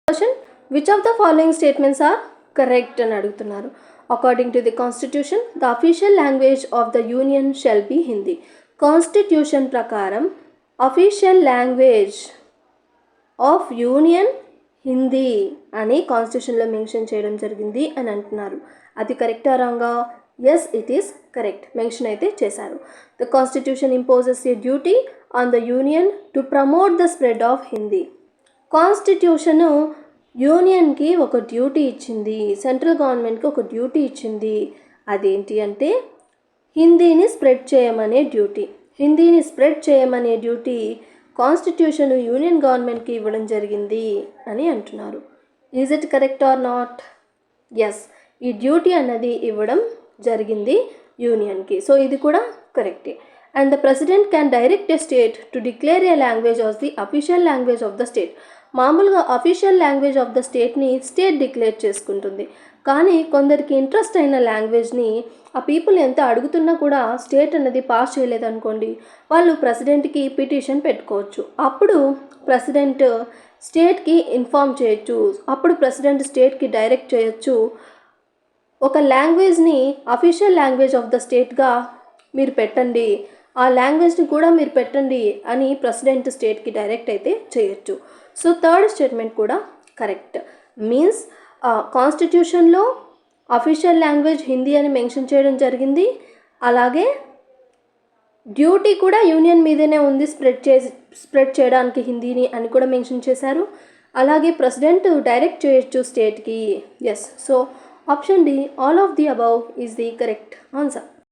Question, which of the following statements are correct అని అడుగుతున్నారు. According to the constitution the official language of the union shall be Hindi. Constitution ప్రకారం official language of union Hindi అని కాన్స్టిట్యూషన్లో mention చేయడం జరిగింది అని అంటున్నారు. అది కరెక్టా రాంగా? Yes, it is correct. Mention అయితే చేశారు. The constitution imposes a duty on the union to promote the spread of Hindi. Constitution యూనియన్కి ఒక డ్యూటీ ఇచ్చింది, సెంట్రల్ గవర్నమెంట్కి ఒక డ్యూటీ ఇచ్చింది. అదేంటి అంటే హిందీని స్ప్రెడ్ చేయమనే డ్యూటీ. హిందీని స్ప్రెడ్ చేయమనే డ్యూటీ కాన్స్టిట్యూషన్ యూనియన్ గవర్నమెంట్కి ఇవ్వడం జరిగింది అని అంటున్నారు. Is it correct or not? Yes, ఈ డ్యూటీ అన్నది ఇవ్వడం జరిగింది యూనియన్కి. సో ఇది కూడా కరెక్టే. And the president can direct a state to declare a language of the official language of the state. మామూలుగా అఫీషియల్ లాంగ్వేజ్ ఆఫ్ ద స్టేట్ని స్టేట్ డిక్లేర్ చేసుకుంటుంది. కానీ కొందరికి ఇంట్రెస్ట్ అయిన లాంగ్వేజ్ని ఆ పీపుల్ ఎంత అడుగుతున్నా కూడా స్టేట్ అన్నది పాస్ చేయలేదనుకోండి, వాళ్ళు ప్రెసిడెంట్కి పిటిషన్ పెట్టుకోవచ్చు. అప్పుడు ప్రెసిడెంట్ స్టేట్కి ఇన్ఫామ్ చేయొచ్చు. అప్పుడు ప్రెసిడెంట్ స్టేట్కి డైరెక్ట్ చేయొచ్చు, ఒక లాంగ్వేజ్ని అఫీషియల్ లాంగ్వేజ్ ఆఫ్ ద స్టేట్గా మీరు పెట్టండి, ఆ లాంగ్వేజ్ని కూడా మీరు పెట్టండి అని ప్రెసిడెంట్ స్టేట్కి డైరెక్ట్ అయితే చేయొచ్చు. సో థర్డ్ స్టేట్మెంట్ కూడా కరెక్ట్. మీన్స్ కాన్స్టిట్యూషన్లో అఫీషియల్ లాంగ్వేజ్ హిందీ అని మెన్షన్ చేయడం జరిగింది. అలాగే డ్యూటీ కూడా యూనియన్ మీదనే ఉంది స్ప్రెడ్ చేయడానికి హిందీని అని కూడా మెన్షన్ చేశారు. అలాగే ప్రెసిడెంట్ డైరెక్ట్ చేయొచ్చు స్టేట్కి. Yes, so option D, all of the above is the correct answer.